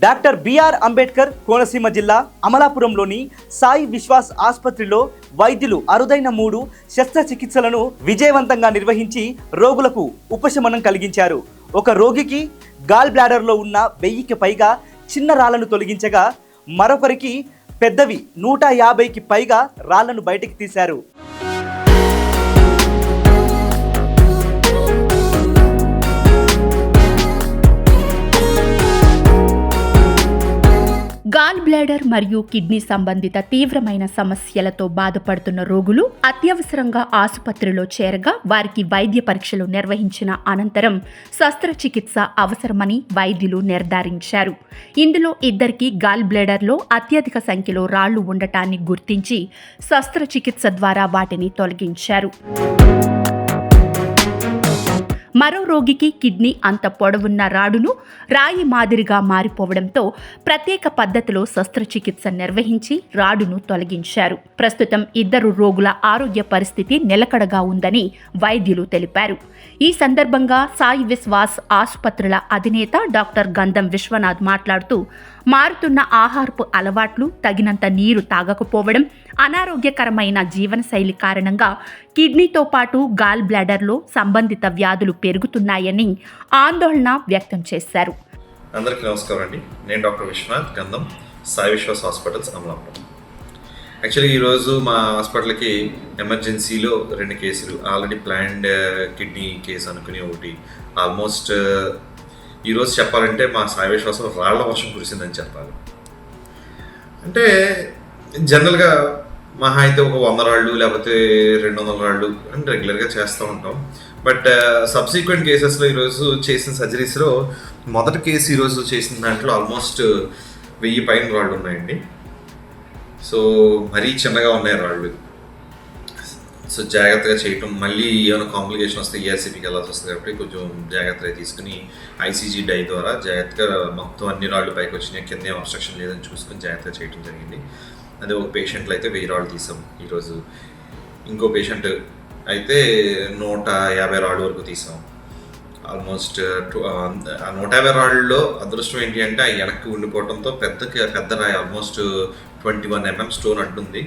Doctor BR Ambedkar Konaseema జిల్లా అమలాపురంలోని సాయి విశ్వాస్ ఆసుపత్రిలో వైద్యులు అరుదైన 3 శస్త్రచికిత్సలను విజయవంతంగా నిర్వహించి రోగులకు ఉపశమనం కలిగించారు. ఒక రోగికి గాల్ బ్లాడర్లో ఉన్న 1000కి పైగా చిన్న రాళ్లను తొలగించగా మరొకరికి పెద్దవి 150కి పైగా రాళ్లను బయటికి తీశారు. గాల్ బ్లాడర్ మరియు కిడ్నీ సంబంధిత తీవ్రమైన సమస్యలతో బాధపడుతున్న రోగులు అత్యవసరంగా ఆసుపత్రిలో చేరగా వారికి వైద్య పరీక్షలు నిర్వహించిన అనంతరం శస్త్రచికిత్స అవసరమని వైద్యులు నిర్ధారించారు. ఇందులో 2కి గాల్ బ్లాడర్లో అత్యధిక సంఖ్యలో రాళ్లు ఉండటాన్ని గుర్తించి శస్త్రచికిత్స ద్వారా వాటిని తొలగించారు. మరో రోగికి కిడ్నీ అంత పొడవున్న రాడును రాయి మాదిరిగా మారిపోవడంతో ప్రత్యేక పద్ధతిలో శస్త్రచికిత్స నిర్వహించి రాడును తొలగించారు. ప్రస్తుతం 2 రోగుల ఆరోగ్య పరిస్థితి నిలకడగా ఉందని వైద్యులు తెలిపారు. ఈ సందర్భంగా సాయి విశ్వాస్ ఆసుపత్రుల అధినేత డాక్టర్ గంధం విశ్వనాథ్ మాట్లాడుతూ, మారుతున్న ఆహారపు అలవాట్లు, తగినంత నీరు తాగకపోవడం, అనారోగ్యకరమైన జీవనశైలి కారణంగా కిడ్నీతో పాటు గాల్ బ్లాడర్లో సంబంధిత వ్యాధులు పెరుగుతున్నాయని ఆందోళన వ్యక్తం చేశారు. అందరికీ నమస్కారం అండి. నేను డాక్టర్ విశ్వనాథ్ గంధం, సాయి విశ్వాస్ హాస్పిటల్స్ అమలాపురం. యాక్చువల్లీ ఈరోజు మా హాస్పిటల్కి ఎమర్జెన్సీలో 2 కేసులు, ఆల్రెడీ ప్లాన్డ్ కిడ్నీ కేసు అనుకుని ఒకటి. ఆల్మోస్ట్ ఈరోజు చెప్పాలంటే మా సాయి విశ్వాసం రాళ్ల వర్షం కురిసిందని చెప్పాలి. అంటే జనరల్గా మహా అయితే ఒక 100 రాళ్ళు లేకపోతే 200 రాళ్ళు అని రెగ్యులర్గా చేస్తూ ఉంటాం. బట్ సబ్సిక్వెంట్ కేసెస్లో ఈరోజు చేసిన సర్జరీస్లో మొదటి కేసు ఈరోజు చేసిన దాంట్లో ఆల్మోస్ట్ 1000 పైన రాళ్ళు ఉన్నాయండి. సో మరీ చిన్నగా ఉన్నాయి రాళ్ళు. సో జాగ్రత్తగా చేయటం, మళ్ళీ ఏమైనా కాంప్లికేషన్ వస్తే ఏఆర్సీపీకి వెళ్ళాల్సి వస్తుంది కాబట్టి కొంచెం జాగ్రత్తగా తీసుకుని ఐసీజీ డై ద్వారా జాగ్రత్తగా మొత్తం అన్ని రాళ్ళు పైకి వచ్చినాయి, కింద అబ్స్ట్రక్షన్ లేదని చూసుకుని జాగ్రత్తగా చేయడం జరిగింది. అదే ఒక పేషెంట్లో అయితే 1000 రాళ్ళు తీసాం ఈరోజు. ఇంకో పేషెంట్ అయితే 150 రాళ్ళు వరకు తీసాం. ఆల్మోస్ట్ 150 రాళ్ళలో అదృష్టం ఏంటి అంటే ఆ వెనక్కి ఉండిపోవడంతో పెద్ద రాయి ఆల్మోస్ట్ 21 mm స్టోన్ అంటుంది.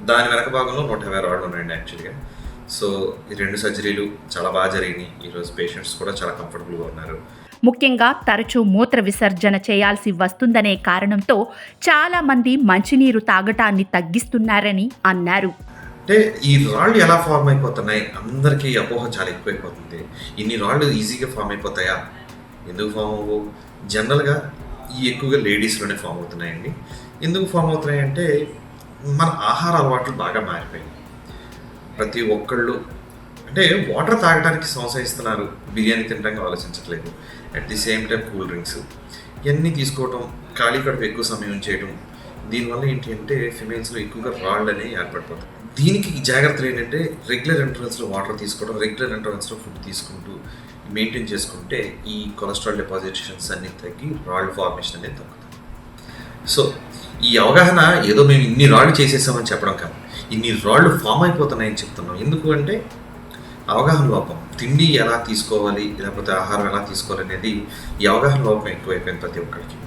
దాని వెనక భాగంలో 150 రాళ్ళు ఉన్నాయండి యాక్చువల్గా. సో ఈ 2 సర్జరీలు చాలా బాగా జరిగినాయి. ఈరోజు పేషెంట్స్ కూడా చాలా కంఫర్టబుల్గా ఉన్నారు. ముఖ్యంగా తరచూ మూత్ర విసర్జన చేయాల్సి వస్తుందనే కారణంతో చాలా మంది మంచినీరు తాగటాన్ని తగ్గిస్తున్నారని అన్నారు. అంటే ఈ రాళ్ళు ఎలా ఫామ్ అయిపోతున్నాయి, అందరికీ అపోహ చాలా ఎక్కువైపోతుంది. ఇన్ని రాళ్ళు ఈజీగా ఫామ్ అయిపోతాయా? ఎందుకు ఫామ్ అవ్వవు? జనరల్గా ఎక్కువగా లేడీస్లోనే ఫామ్ అవుతున్నాయండి. ఎందుకు ఫామ్ అవుతున్నాయి అంటే మన ఆహార అలవాట్లు బాగా మారిపోయాయి. ప్రతి ఒక్కళ్ళు అంటే వాటర్ తాగడానికి సంశయిస్తున్నారు, బిర్యానీ తినడానికి ఆలోచించట్లేదు. At the same time cool drinks ఇవన్నీ తీసుకోవటం, ఖాళీ కడుపు ఎక్కువ సమయం చేయడం, దీనివల్ల ఏంటి అంటే ఫిమేల్స్లో ఎక్కువగా రాళ్ళు అనేవి ఏర్పడిపోతాయి. దీనికి జాగ్రత్తలు ఏంటంటే రెగ్యులర్ ఇంటర్వెల్స్లో వాటర్ తీసుకోవడం, రెగ్యులర్ ఇంటర్వెల్స్లో ఫుడ్ తీసుకుంటూ మెయింటైన్ చేసుకుంటే ఈ కొలెస్ట్రాల్ డిపాజిషన్స్ అన్నీ తగ్గి రాళ్ళు ఫార్మేషన్ అనేది తగ్గుతుంది. సో ఈ అవగాహన ఏదో మేము ఇన్ని రాళ్ళు చేసేసామని చెప్పడం కాదు, ఇన్ని రాళ్ళు ఫామ్ అయిపోతున్నాయని చెప్తున్నాం. ఎందుకు అంటే అవగాహన లోపం. తిండి ఎలా తీసుకోవాలి లేకపోతే ఆహారం ఎలా తీసుకోవాలి అనేది ఈ అవగాహన లోపం ఎక్కువైపోయింది ప్రతి ఒక్కరికి.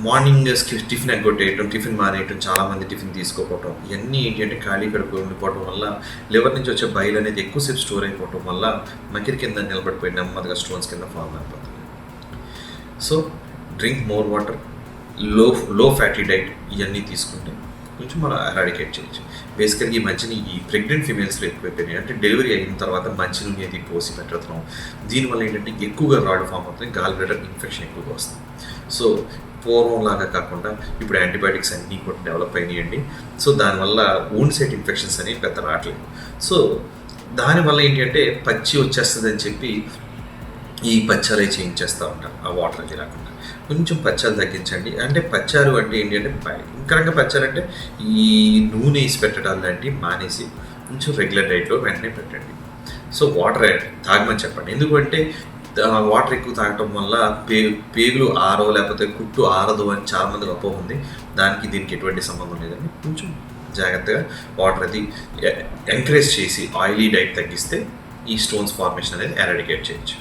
మార్నింగ్ టిఫిన్ ఎగ్గొట్టేయటం, టిఫిన్ మానేయటం, చాలామంది టిఫిన్ తీసుకోకపోవటం, ఇవన్నీ ఏంటి అంటే ఖాళీ కడుపు ఉండిపోవటం వల్ల లివర్ నుంచి వచ్చే బైల్ అనేది ఎక్కువసేపు స్టోర్ అయిపోవటం వల్ల మకిరి కింద నిలబడిపోయి నెమ్మదిగా స్టోన్స్ కింద ఫామ్ అయిపోతుంది. సో డ్రింక్ మోర్ వాటర్, లో ఫ్యాటీ డైట్ ఇవన్నీ తీసుకుంటే కొంచెం మనం ఎరాడికేట్ చేయొచ్చు. బేసికల్గా ఈ మధ్యన ఈ ప్రెగ్నెంట్ ఫీమేల్స్లో ఎక్కువైపోయినాయి. అంటే డెలివరీ అయిన తర్వాత మంచినూనె అది పోసి పెట్టడం, దీనివల్ల ఏంటంటే ఎక్కువగా రాళ్ళు ఫామ్ అవుతుంది, గాల్ బ్లాడర్ ఇన్ఫెక్షన్ ఎక్కువగా వస్తుంది. సో పూర్వంలాగా కాకుండా ఇప్పుడు యాంటీబయాటిక్స్ అన్నీ కూడా డెవలప్ అయినాయండి. సో దానివల్ల వూండ్ సైట్ ఇన్ఫెక్షన్స్ అనేవి పెద్ద రావట్లేదు. సో దానివల్ల ఏంటి అంటే పచ్చి వచ్చేస్తుంది అని చెప్పి ఈ పచ్చాలే చేయించేస్తూ ఉంటారు. ఆ వాటర్ అది రాకుండా కొంచెం పచ్చాలు తగ్గించండి. అంటే పచ్చారు అంటే ఏంటి అంటే భయంకరంగా పచ్చారంటే ఈ నూనె వేసి పెట్టడం లాంటివి మానేసి కొంచెం రెగ్యులర్ డైట్లో వెంటనే పెట్టండి. సో వాటర్ తాగమని చెప్పండి. ఎందుకంటే వాటర్ ఎక్కువ తాగటం వల్ల పేగులు ఆరో లేకపోతే కుట్టు ఆరదు అని చాలామందికి అపోహ ఉంది. దీనికి ఎటువంటి సంబంధం లేదండి. కొంచెం జాగ్రత్తగా వాటర్ అది ఎంకరేజ్ చేసి ఆయిలీ డైట్ తగ్గిస్తే ఈ స్టోన్స్ ఫార్మేషన్ అనేది ఎరాడికేట్ చేయొచ్చు.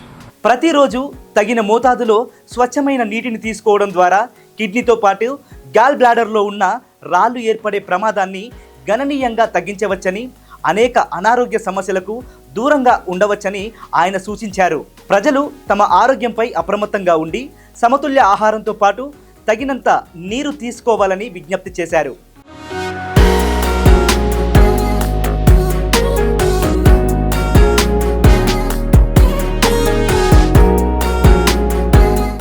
ప్రతిరోజు తగిన మోతాదులో స్వచ్ఛమైన నీటిని తీసుకోవడం ద్వారా కిడ్నీతో పాటు గాల్ బ్లాడర్లో ఉన్న రాళ్ళు ఏర్పడే ప్రమాదాన్ని గణనీయంగా తగ్గించవచ్చని, అనేక అనారోగ్య సమస్యలకు దూరంగా ఉండవచ్చని ఆయన సూచించారు. ప్రజలు తమ ఆరోగ్యంపై అప్రమత్తంగా ఉండి సమతుల్య ఆహారంతో పాటు తగినంత నీరు తీసుకోవాలని విజ్ఞప్తి చేశారు.